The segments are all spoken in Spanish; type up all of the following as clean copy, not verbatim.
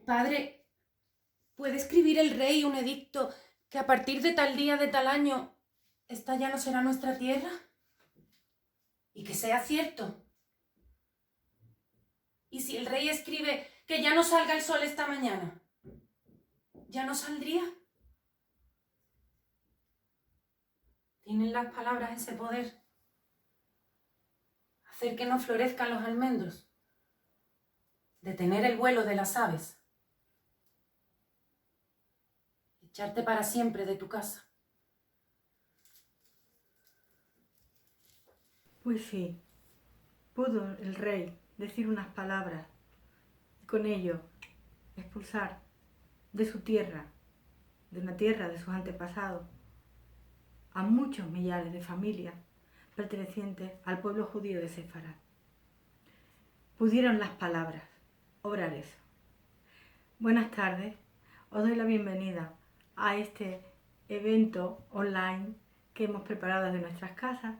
Padre, ¿puede escribir el rey un edicto que a partir de tal día de tal año esta ya no será nuestra tierra? Y que sea cierto. ¿Y si el rey escribe que ya no salga el sol esta mañana? ¿Ya no saldría? ¿Tienen las palabras ese poder? ¿Hacer que no florezcan los almendros? ¿Detener el vuelo de las aves? ¿Echarte para siempre de tu casa? Pues sí, pudo el rey decir unas palabras y con ello expulsar de su tierra, de una tierra de sus antepasados, a muchos millares de familias pertenecientes al pueblo judío de Sefarad. Pudieron las palabras obrar eso. Buenas tardes, os doy la bienvenida a este evento online que hemos preparado desde nuestras casas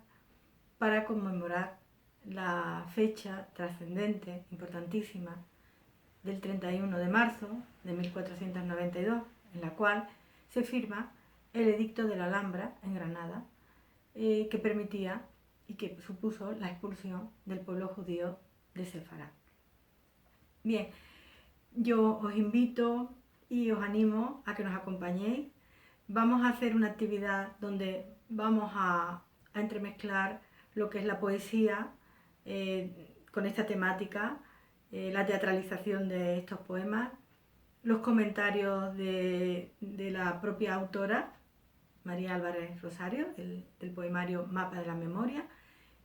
para conmemorar la fecha trascendente, importantísima, del 31 de marzo de 1492, en la cual se firma el Edicto de la Alhambra en Granada, que permitía y que supuso la expulsión del pueblo judío de Sefarad. Bien, yo os invito y os animo a que nos acompañéis. Vamos a hacer una actividad donde vamos a entremezclar lo que es la poesía con esta temática, la teatralización de estos poemas, los comentarios de la propia autora, María Álvarez Rosario, del poemario Mapa de la Memoria,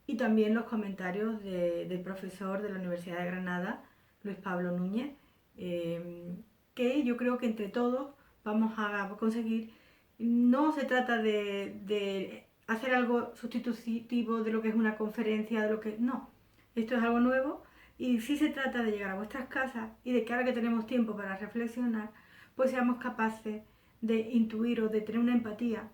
y también los comentarios del profesor de la Universidad de Granada, Luis Pablo Núñez, que yo creo que entre todos vamos a conseguir. No se trata de hacer algo sustitutivo de lo que es una conferencia, de lo que no. Esto es algo nuevo y sí se trata de llegar a vuestras casas y de que ahora que tenemos tiempo para reflexionar, pues seamos capaces de intuir o de tener una empatía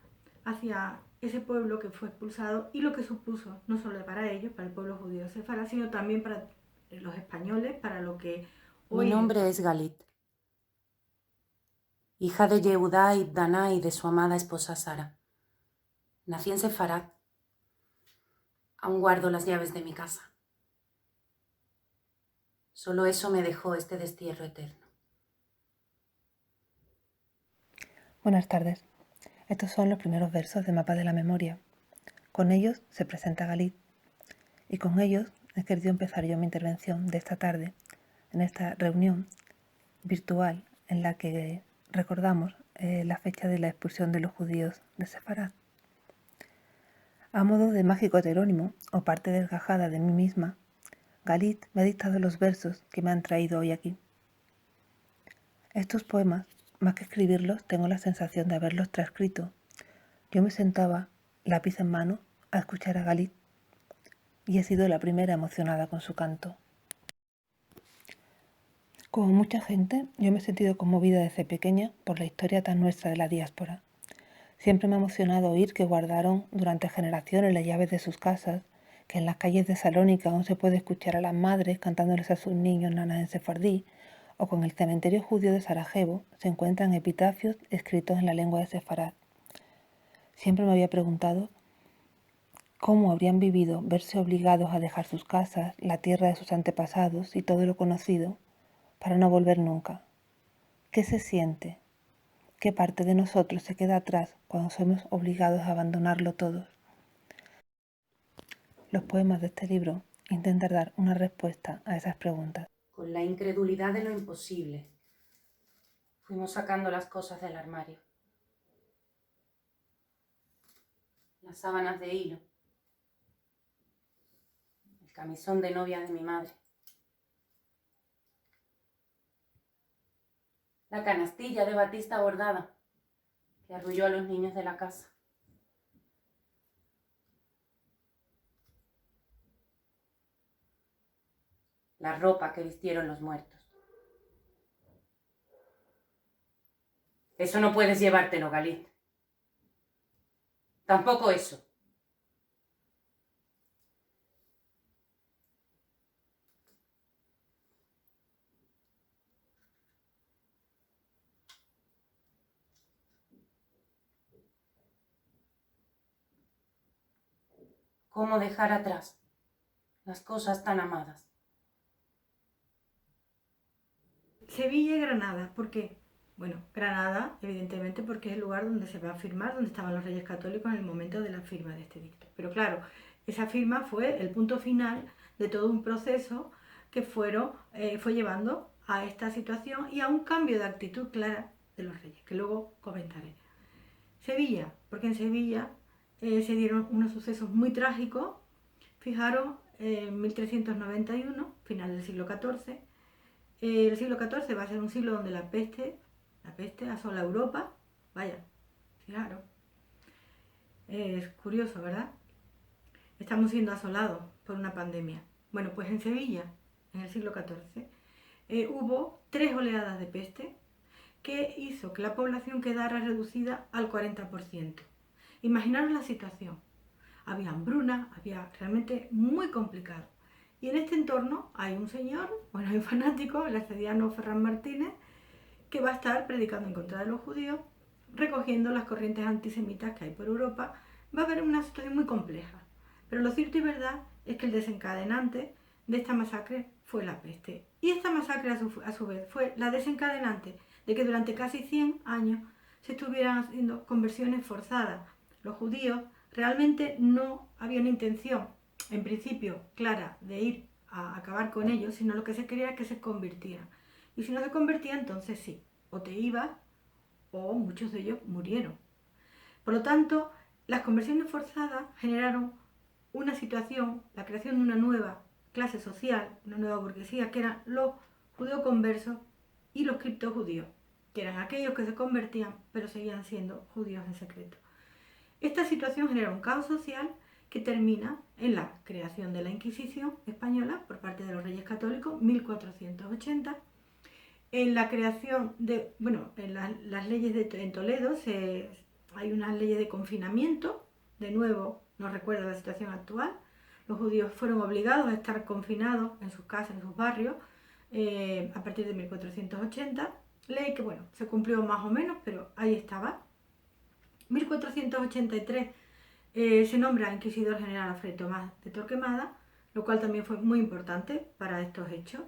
hacia ese pueblo que fue expulsado y lo que supuso, no solo para ellos, para el pueblo judío sefarad, sino también para los españoles, para lo que Mi hoy es. nombre es Galit, hija de Yehudá ibn Daná y de su amada esposa Sara. Nací en Sefarad. Aún guardo las llaves de mi casa. Solo eso me dejó este destierro eterno. Buenas tardes. Estos son los primeros versos de Mapa de la Memoria. Con ellos se presenta Galit y con ellos he querido empezar yo mi intervención de esta tarde en esta reunión virtual en la que recordamos la fecha de la expulsión de los judíos de Sefarad. A modo de mágico heterónimo o parte desgajada de mí misma, Galit me ha dictado los versos que me han traído hoy aquí. Estos poemas, más que escribirlos, tengo la sensación de haberlos transcrito. Yo me sentaba, lápiz en mano, a escuchar a Galit y he sido la primera emocionada con su canto. Como mucha gente, yo me he sentido conmovida desde pequeña por la historia tan nuestra de la diáspora. Siempre me ha emocionado oír que guardaron durante generaciones las llaves de sus casas, que en las calles de Salónica aún se puede escuchar a las madres cantándoles a sus niños nanas en sefardí, o con el cementerio judío de Sarajevo se encuentran epitafios escritos en la lengua de Sefarad. Siempre me había preguntado cómo habrían vivido verse obligados a dejar sus casas, la tierra de sus antepasados y todo lo conocido, para no volver nunca. ¿Qué se siente? ¿Qué parte de nosotros se queda atrás cuando somos obligados a abandonarlo todo? Los poemas de este libro intentan dar una respuesta a esas preguntas. Con la incredulidad de lo imposible, fuimos sacando las cosas del armario. Las sábanas de hilo, el camisón de novia de mi madre, la canastilla de batista bordada que arrulló a los niños de la casa. La ropa que vistieron los muertos. Eso no puedes llevártelo, Galit. Tampoco eso. cómo dejar atrás las cosas tan amadas. Sevilla y Granada, ¿por qué? Bueno, Granada, evidentemente, porque es el lugar donde se va a firmar, donde estaban los Reyes Católicos en el momento de la firma de este edicto. Pero claro, esa firma fue el punto final de todo un proceso que fue llevando a esta situación y a un cambio de actitud clara de los reyes, que luego comentaré. Sevilla, porque en Sevilla se dieron unos sucesos muy trágicos. Fijaros, en 1391, final del siglo XIV, el siglo XIV va a ser un siglo donde la peste asola Europa. Vaya, fijaros. Es curioso, ¿verdad? Estamos siendo asolados por una pandemia. Bueno, pues en Sevilla, en el siglo XIV, hubo 3 oleadas de peste que hizo que la población quedara reducida al 40%. Imaginaros la situación. Había hambruna, había realmente muy complicado. Y en este entorno hay un señor, bueno, hay un fanático, el arcediano Ferran Martínez, que va a estar predicando en contra de los judíos, recogiendo las corrientes antisemitas que hay por Europa. Va a haber una situación muy compleja. Pero lo cierto y verdad es que el desencadenante de esta masacre fue la peste. Y esta masacre a su vez fue la desencadenante de que durante casi 100 años se estuvieran haciendo conversiones forzadas. Los judíos realmente no había una intención, en principio, clara, de ir a acabar con ellos, sino lo que se quería es que se convirtieran. Y si no se convertían, entonces sí, o te ibas o muchos de ellos murieron. Por lo tanto, las conversiones forzadas generaron una situación, la creación de una nueva clase social, una nueva burguesía, que eran los judíos conversos y los criptojudíos, que eran aquellos que se convertían pero seguían siendo judíos en secreto. Esta situación genera un caos social que termina en la creación de la Inquisición española por parte de los Reyes Católicos, 1480, en la creación de, en las leyes en Toledo hay unas leyes de confinamiento, de nuevo nos recuerda la situación actual. Los judíos fueron obligados a estar confinados en sus casas, en sus barrios, a partir de 1480, ley que se cumplió más o menos, pero ahí estaba. 1483 se nombra inquisidor general a Fray Tomás de Torquemada, lo cual también fue muy importante para estos hechos.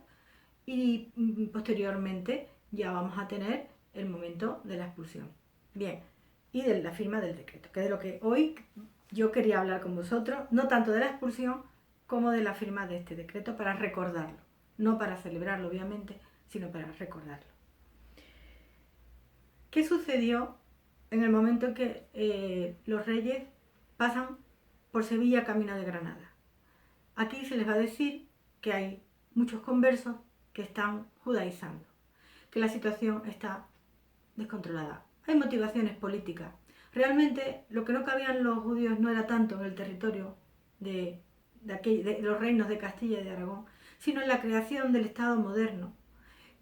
Y posteriormente ya vamos a tener el momento de la expulsión. Bien, y de la firma del decreto, que es de lo que hoy yo quería hablar con vosotros, no tanto de la expulsión como de la firma de este decreto, para recordarlo, no para celebrarlo obviamente, sino para recordarlo. ¿Qué sucedió en el momento en que los reyes pasan por Sevilla camino de Granada? Aquí se les va a decir que hay muchos conversos que están judaizando, que la situación está descontrolada. Hay motivaciones políticas. Realmente lo que no cabían los judíos no era tanto en el territorio de los reinos de Castilla y de Aragón, sino en la creación del Estado moderno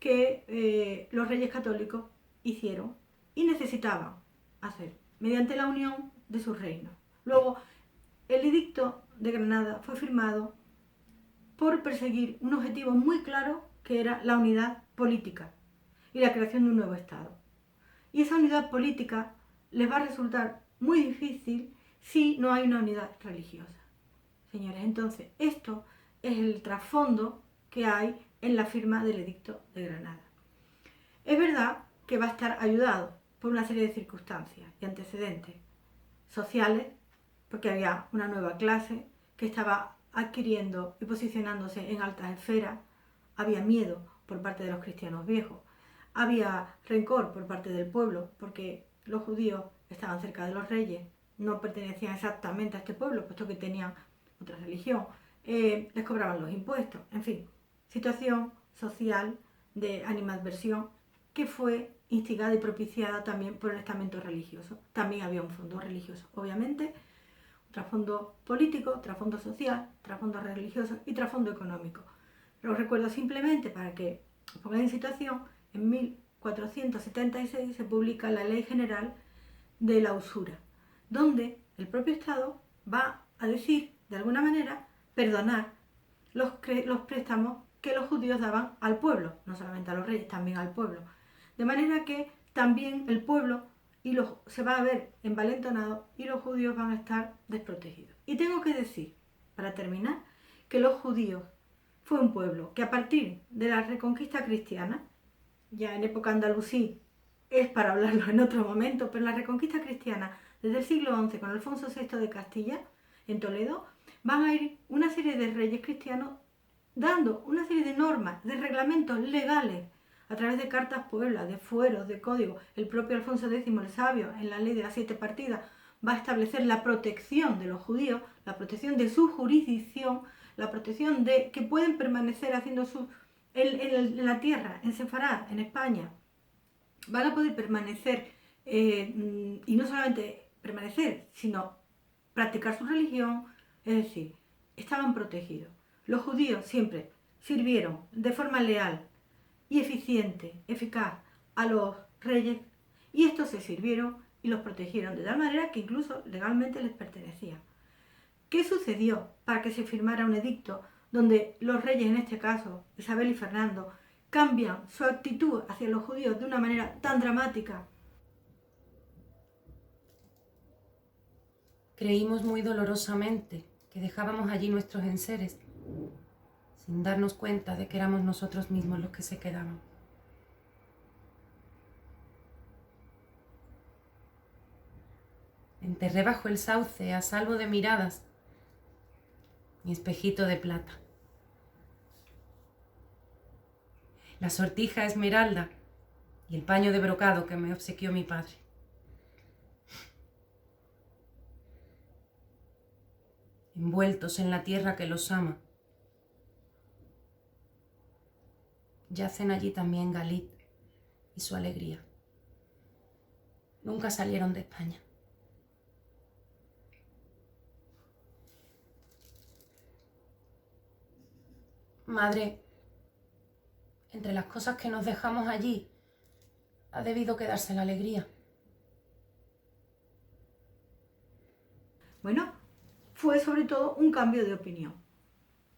que los reyes católicos hicieron y necesitaban hacer mediante la unión de sus reinos. Luego, el edicto de Granada fue firmado por perseguir un objetivo muy claro, que era la unidad política y la creación de un nuevo Estado. Y esa unidad política les va a resultar muy difícil si no hay una unidad religiosa. Señores, entonces esto es el trasfondo que hay en la firma del Edicto de Granada. Es verdad que va a estar ayudado por una serie de circunstancias y antecedentes sociales, porque había una nueva clase que estaba adquiriendo y posicionándose en altas esferas, había miedo por parte de los cristianos viejos, había rencor por parte del pueblo, porque los judíos estaban cerca de los reyes, no pertenecían exactamente a este pueblo, puesto que tenían otra religión, les cobraban los impuestos, en fin, situación social de animadversión que fue instigada y propiciada también por el estamento religioso. También había un fondo religioso, obviamente, trasfondo político, trasfondo social, trasfondo religioso y trasfondo económico. Lo recuerdo simplemente para que os pongáis en situación. En 1476 se publica la Ley General de la Usura, donde el propio Estado va a decir, de alguna manera, perdonar los préstamos que los judíos daban al pueblo, no solamente a los reyes, también al pueblo. De manera que también el pueblo y se va a ver envalentonado y los judíos van a estar desprotegidos. Y tengo que decir, para terminar, que los judíos fue un pueblo que a partir de la reconquista cristiana, ya en época andalusí es para hablarlo en otro momento, pero la reconquista cristiana desde el siglo XI con Alfonso VI de Castilla, en Toledo, van a ir una serie de reyes cristianos dando una serie de normas, de reglamentos legales, a través de cartas pueblas, de fueros, de códigos. El propio Alfonso X el Sabio, en la ley de las 7 partidas, va a establecer la protección de los judíos, la protección de su jurisdicción, la protección de que pueden permanecer haciendo en la tierra, en Sefarad, en España. Van a poder permanecer, y no solamente permanecer, sino practicar su religión, es decir, estaban protegidos. Los judíos siempre sirvieron de forma leal y eficiente, eficaz a los reyes, y estos se sirvieron y los protegieron de tal manera que incluso legalmente les pertenecía. ¿Qué sucedió para que se firmara un edicto donde los reyes, en este caso Isabel y Fernando, cambian su actitud hacia los judíos de una manera tan dramática? Creímos muy dolorosamente que dejábamos allí nuestros enseres, sin darnos cuenta de que éramos nosotros mismos los que se quedaban. Enterré bajo el sauce, a salvo de miradas, mi espejito de plata, la sortija esmeralda y el paño de brocado que me obsequió mi padre. Envueltos en la tierra que los ama, yacen allí también Galit y su alegría. Nunca salieron de España. Madre, entre las cosas que nos dejamos allí, ha debido quedarse la alegría. Bueno, fue sobre todo un cambio de opinión,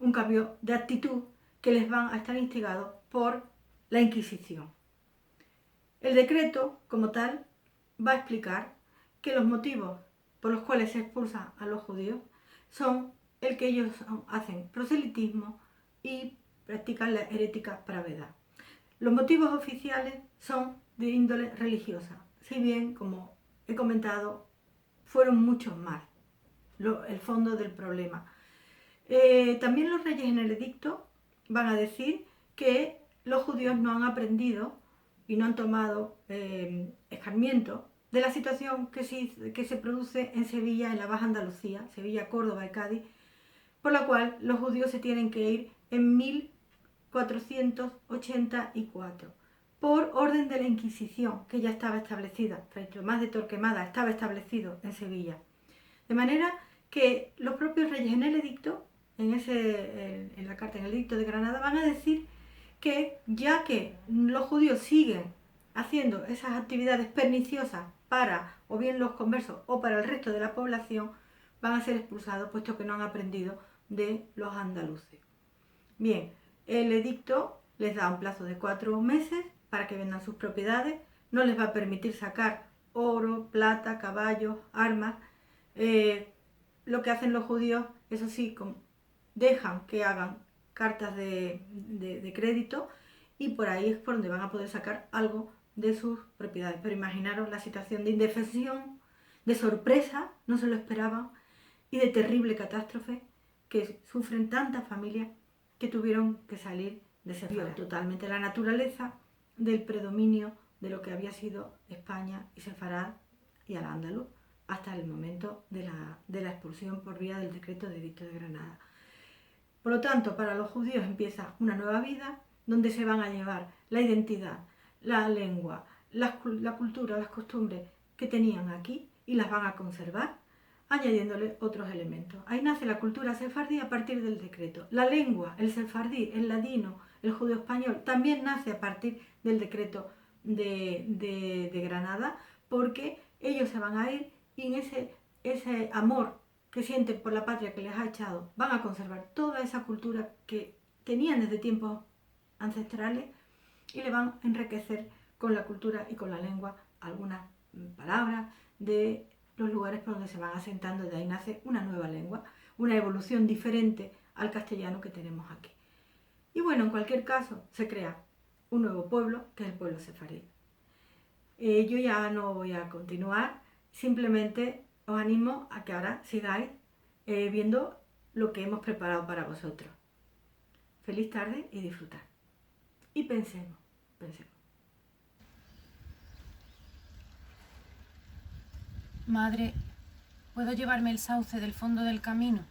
un cambio de actitud que les van a estar instigados por la Inquisición. El decreto, como tal, va a explicar que los motivos por los cuales se expulsa a los judíos son el que ellos hacen proselitismo y practican la herética pravedad. Los motivos oficiales son de índole religiosa, si bien, como he comentado, fueron muchos más el fondo del problema. También los reyes en el edicto van a decir que los judíos no han aprendido y no han tomado escarmiento de la situación que se produce en Sevilla, en la Baja Andalucía, Sevilla, Córdoba y Cádiz, por la cual los judíos se tienen que ir en 1484, por orden de la Inquisición, que ya estaba establecida, Fray Tomás de Torquemada estaba establecido en Sevilla. De manera que los propios reyes en el edicto, en la carta, en el edicto de Granada, van a decir que ya que los judíos siguen haciendo esas actividades perniciosas para o bien los conversos o para el resto de la población, van a ser expulsados puesto que no han aprendido de los andaluces. Bien, el edicto les da un plazo de 4 meses para que vendan sus propiedades, no les va a permitir sacar oro, plata, caballos, armas. Lo que hacen los judíos, eso sí, dejan que hagan cartas de crédito y por ahí es por donde van a poder sacar algo de sus propiedades. Pero imaginaros la situación de indefensión, de sorpresa, no se lo esperaban, y de terrible catástrofe que sufren tantas familias que tuvieron que salir de Sefarad. Totalmente la naturaleza del predominio de lo que había sido España y Sefarad y Al-Ándalus hasta el momento de la expulsión por vía del decreto de edicto de Granada. Por lo tanto, para los judíos empieza una nueva vida donde se van a llevar la identidad, la lengua, la cultura, las costumbres que tenían aquí y las van a conservar, añadiéndole otros elementos. Ahí nace la cultura sefardí a partir del decreto. La lengua, el sefardí, el ladino, el judío español, también nace a partir del decreto de Granada, porque ellos se van a ir y en ese amor que sienten por la patria que les ha echado, van a conservar toda esa cultura que tenían desde tiempos ancestrales y le van a enriquecer con la cultura y con la lengua algunas palabras, de los lugares por donde se van asentando. De ahí nace una nueva lengua, una evolución diferente al castellano que tenemos aquí. Y bueno, en cualquier caso, se crea un nuevo pueblo, que es el pueblo sefardí. Yo ya no voy a continuar, simplemente os animo a que ahora sigáis viendo lo que hemos preparado para vosotros. Feliz tarde y disfrutad. Y pensemos. Madre, ¿puedo llevarme el sauce del fondo del camino?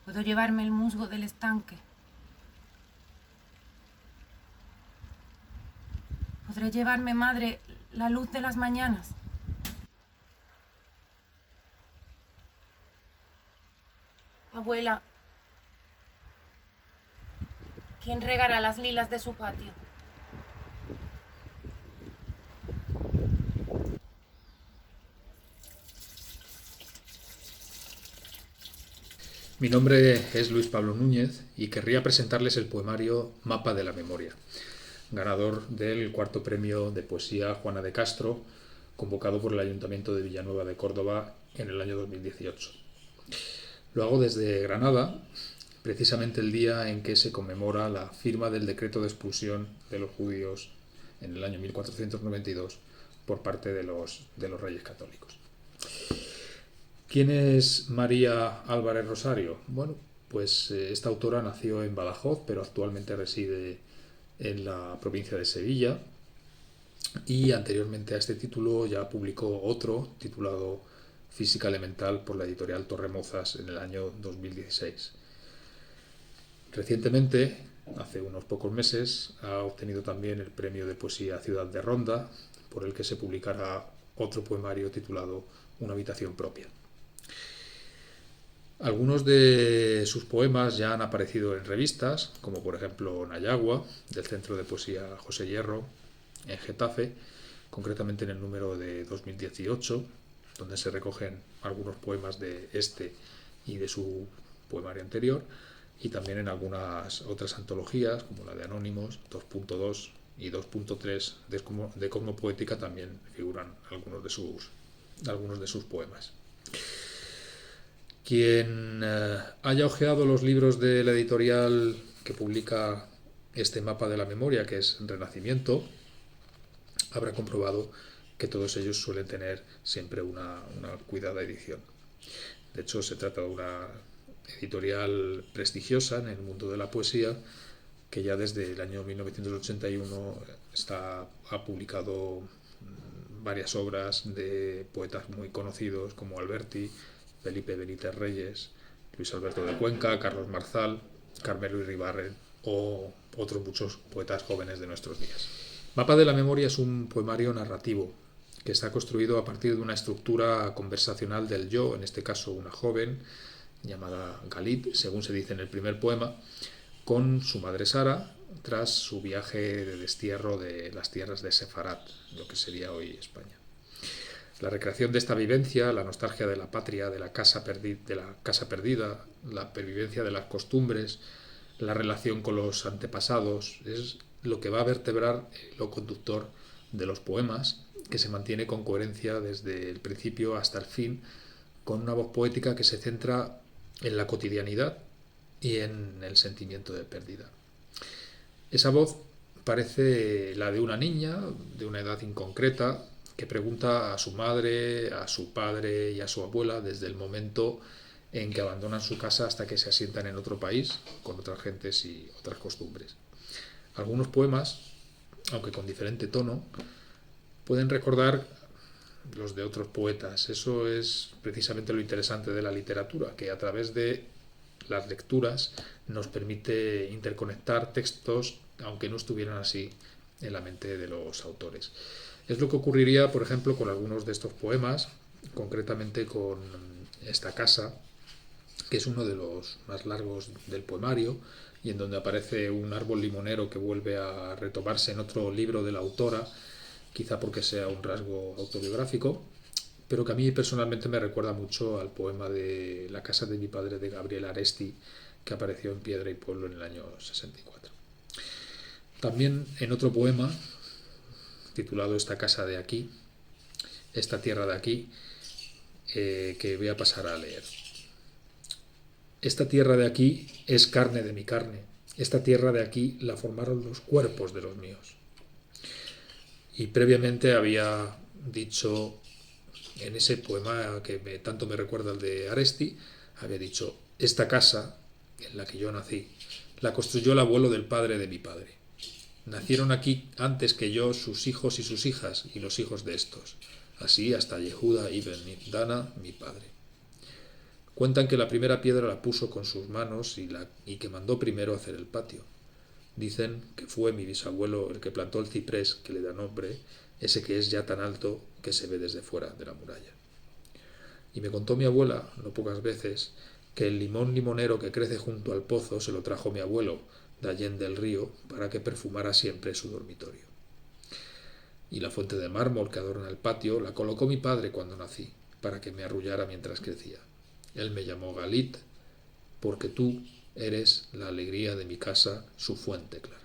¿Puedo llevarme el musgo del estanque? ¿Podré llevarme, madre, la luz de las mañanas? Abuela, ¿quién regará las lilas de su patio? Mi nombre es Luis Pablo Núñez y querría presentarles el poemario Mapa de la Memoria, ganador del cuarto premio de poesía Juana de Castro, convocado por el Ayuntamiento de Villanueva de Córdoba en el año 2018. Lo hago desde Granada, precisamente el día en que se conmemora la firma del decreto de expulsión de los judíos en el año 1492 por parte de los Reyes Católicos. ¿Quién es María Álvarez Rosario? Bueno, pues esta autora nació en Badajoz, pero actualmente reside en la provincia de Sevilla, y anteriormente a este título ya publicó otro titulado Física Elemental por la editorial Torremozas en el año 2016. Recientemente, hace unos pocos meses, ha obtenido también el premio de poesía Ciudad de Ronda, por el que se publicará otro poemario titulado Una habitación propia. Algunos de sus poemas ya han aparecido en revistas, como por ejemplo Nayagua, del Centro de Poesía José Hierro, en Getafe, concretamente en el número de 2018, donde se recogen algunos poemas de este y de su poemario anterior, y también en algunas otras antologías, como la de Anónimos, 2.2 y 2.3 de Cosmopoética, también figuran algunos de sus poemas. Quien haya hojeado los libros de la editorial que publica este mapa de la memoria, que es Renacimiento, habrá comprobado que todos ellos suelen tener siempre una cuidada edición. De hecho, se trata de una editorial prestigiosa en el mundo de la poesía, que ya desde el año 1981 ha publicado varias obras de poetas muy conocidos como Alberti, Felipe Benítez Reyes, Luis Alberto de Cuenca, Carlos Marzal, Carmelo Iribarren o otros muchos poetas jóvenes de nuestros días. Mapa de la Memoria es un poemario narrativo que está construido a partir de una estructura conversacional del yo, en este caso una joven llamada Galit, según se dice en el primer poema, con su madre Sara, tras su viaje de destierro de las tierras de Sefarat, lo que sería hoy España. La recreación de esta vivencia, la nostalgia de la patria, de la casa perdida, la pervivencia de las costumbres, la relación con los antepasados, es lo que va a vertebrar lo conductor de los poemas, que se mantiene con coherencia desde el principio hasta el fin, con una voz poética que se centra en la cotidianidad y en el sentimiento de pérdida. Esa voz parece la de una niña de una edad inconcreta, que pregunta a su madre, a su padre y a su abuela desde el momento en que abandonan su casa hasta que se asientan en otro país, con otras gentes y otras costumbres. Algunos poemas, aunque con diferente tono, pueden recordar los de otros poetas. Eso es precisamente lo interesante de la literatura, que a través de las lecturas nos permite interconectar textos, aunque no estuvieran así en la mente de los autores. Es lo que ocurriría, por ejemplo, con algunos de estos poemas, concretamente con Esta casa, que es uno de los más largos del poemario, y en donde aparece un árbol limonero que vuelve a retomarse en otro libro de la autora, quizá porque sea un rasgo autobiográfico, pero que a mí personalmente me recuerda mucho al poema de La casa de mi padre de Gabriel Aresti, que apareció en Piedra y Pueblo en el año 64. También en otro poema, titulado Esta casa de aquí, esta tierra de aquí, que voy a pasar a leer. Esta tierra de aquí es carne de mi carne. Esta tierra de aquí la formaron los cuerpos de los míos. Y previamente había dicho, en ese poema que tanto me recuerda al de Aresti, había dicho, esta casa en la que yo nací, la construyó el abuelo del padre de mi padre. Nacieron aquí antes que yo sus hijos y sus hijas y los hijos de estos, así hasta Yehuda ibn Dana, mi padre. Cuentan que la primera piedra la puso con sus manos y que mandó primero hacer el patio. Dicen que fue mi bisabuelo el que plantó el ciprés que le da nombre, ese que es ya tan alto que se ve desde fuera de la muralla. Y me contó mi abuela, no pocas veces, que el limón limonero que crece junto al pozo se lo trajo mi abuelo, de allende del río, para que perfumara siempre su dormitorio. Y la fuente de mármol que adorna el patio la colocó mi padre cuando nací, para que me arrullara mientras crecía. Él me llamó Galit, porque tú eres la alegría de mi casa, su fuente clara.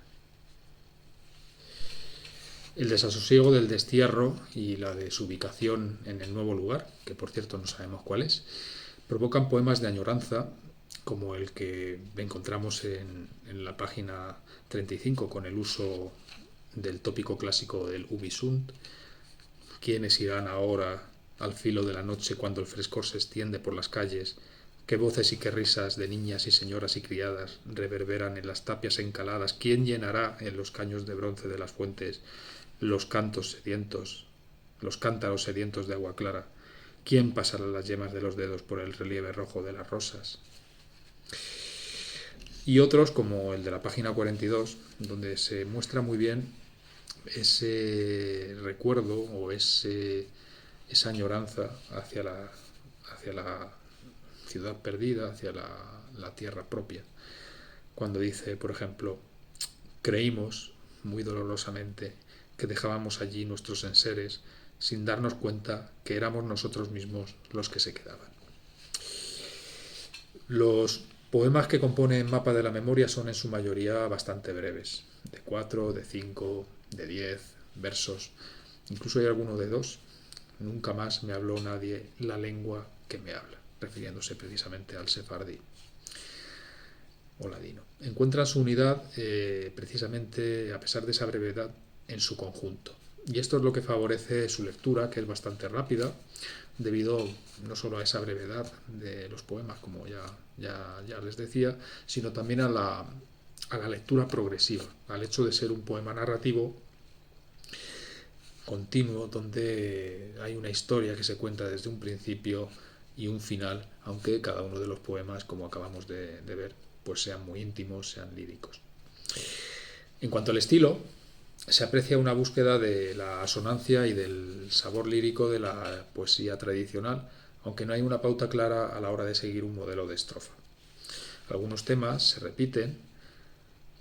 El desasosiego del destierro y la desubicación en el nuevo lugar, que por cierto no sabemos cuál es, provocan poemas de añoranza, como el que encontramos en la página 35 con el uso del tópico clásico del Ubi sunt. ¿Quiénes irán ahora al filo de la noche cuando el frescor se extiende por las calles? Qué voces y qué risas de niñas y señoras y criadas reverberan en las tapias encaladas. ¿Quién llenará en los caños de bronce de las fuentes los cántaros sedientos de agua clara? ¿Quién pasará las yemas de los dedos por el relieve rojo de las rosas? Y otros, como el de la página 42, donde se muestra muy bien ese recuerdo o esa añoranza hacia la ciudad perdida, hacia la tierra propia. Cuando dice, por ejemplo, creímos muy dolorosamente que dejábamos allí nuestros enseres sin darnos cuenta que éramos nosotros mismos los que se quedaban. Los poemas que componen Mapa de la Memoria son en su mayoría bastante breves, de 4, de 5, de 10 versos, incluso hay alguno de 2. Nunca más me habló nadie la lengua que me habla, refiriéndose precisamente al sefardí o ladino. Encuentran su unidad precisamente, a pesar de esa brevedad, en su conjunto. Y esto es lo que favorece su lectura, que es bastante rápida, debido no solo a esa brevedad de los poemas, como ya les decía, sino también a la lectura progresiva, al hecho de ser un poema narrativo continuo, donde hay una historia que se cuenta desde un principio y un final, aunque cada uno de los poemas, como acabamos de ver, pues sean muy íntimos, sean líricos. En cuanto al estilo, se aprecia una búsqueda de la asonancia y del sabor lírico de la poesía tradicional, aunque no hay una pauta clara a la hora de seguir un modelo de estrofa. Algunos temas se repiten,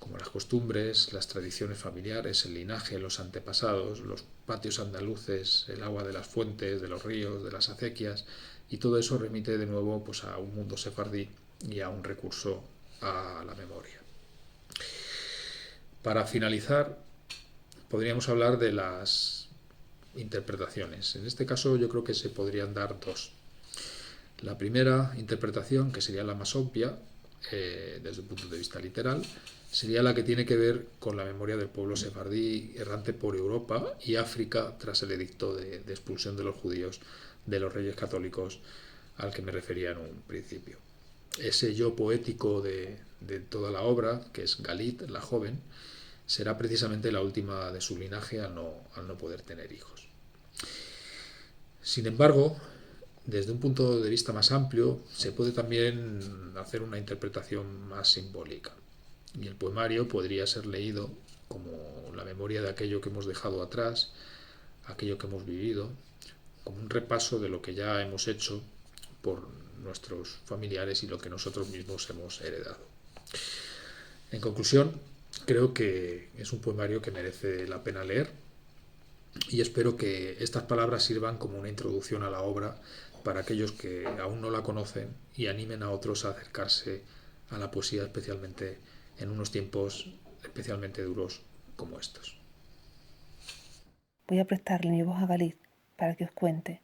como las costumbres, las tradiciones familiares, el linaje, los antepasados, los patios andaluces, el agua de las fuentes, de los ríos, de las acequias, y todo eso remite de nuevo pues, a un mundo sefardí y a un recurso a la memoria. Para finalizar, podríamos hablar de las interpretaciones. En este caso yo creo que se podrían dar 2. La primera interpretación, que sería la más obvia, desde un punto de vista literal, sería la que tiene que ver con la memoria del pueblo sefardí errante por Europa y África tras el edicto de expulsión de los judíos de los reyes católicos al que me refería en un principio. Ese yo poético de toda la obra, que es Galit, la joven, será precisamente la última de su linaje al no poder tener hijos. Sin embargo, desde un punto de vista más amplio, se puede también hacer una interpretación más simbólica. Y el poemario podría ser leído como la memoria de aquello que hemos dejado atrás, aquello que hemos vivido, como un repaso de lo que ya hemos hecho por nuestros familiares y lo que nosotros mismos hemos heredado. En conclusión, creo que es un poemario que merece la pena leer y espero que estas palabras sirvan como una introducción a la obra para aquellos que aún no la conocen y animen a otros a acercarse a la poesía, especialmente en unos tiempos especialmente duros como estos. Voy a prestarle mi voz a Galiz para que os cuente.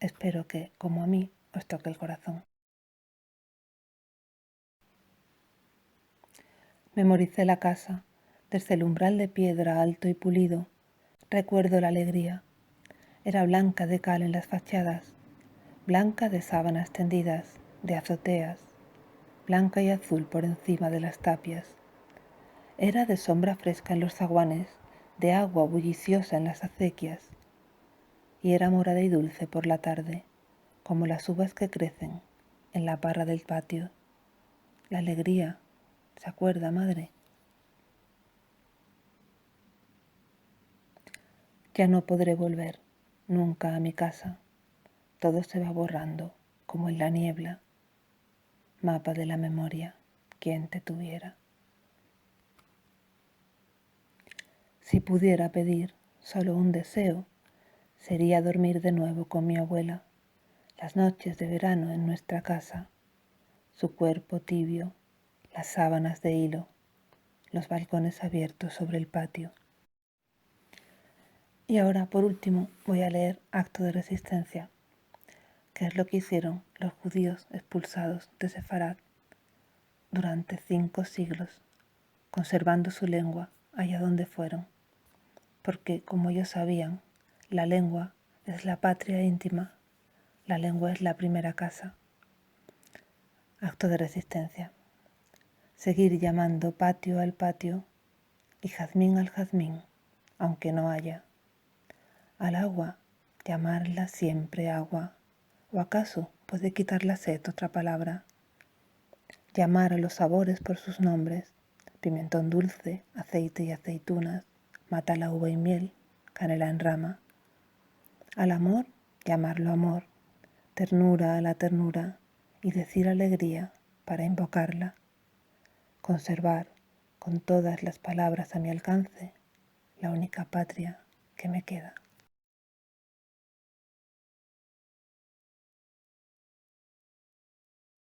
Espero que, como a mí, os toque el corazón. Memoricé la casa, desde el umbral de piedra alto y pulido. Recuerdo la alegría. Era blanca de cal en las fachadas, blanca de sábanas tendidas, de azoteas, blanca y azul por encima de las tapias. Era de sombra fresca en los zaguanes, de agua bulliciosa en las acequias, y era morada y dulce por la tarde, como las uvas que crecen en la parra del patio. La alegría, ¿se acuerda, madre? Ya no podré volver nunca a mi casa. Todo se va borrando, como en la niebla. Mapa de la memoria, quien te tuviera. Si pudiera pedir solo un deseo, sería dormir de nuevo con mi abuela, las noches de verano en nuestra casa, su cuerpo tibio, las sábanas de hilo, los balcones abiertos sobre el patio. Y ahora, por último, voy a leer Acto de Resistencia, que es lo que hicieron los judíos expulsados de Sefarad durante 5 siglos, conservando su lengua allá donde fueron, porque, como ellos sabían, la lengua es la patria íntima, la lengua es la primera casa. Acto de resistencia. Seguir llamando patio al patio y jazmín al jazmín, aunque no haya. Al agua, llamarla siempre agua, o acaso puede quitar la sed otra palabra. Llamar a los sabores por sus nombres, pimentón dulce, aceite y aceitunas, mata la uva y miel, canela en rama. Al amor, llamarlo amor, ternura a la ternura y decir alegría para invocarla. Conservar con todas las palabras a mi alcance la única patria que me queda.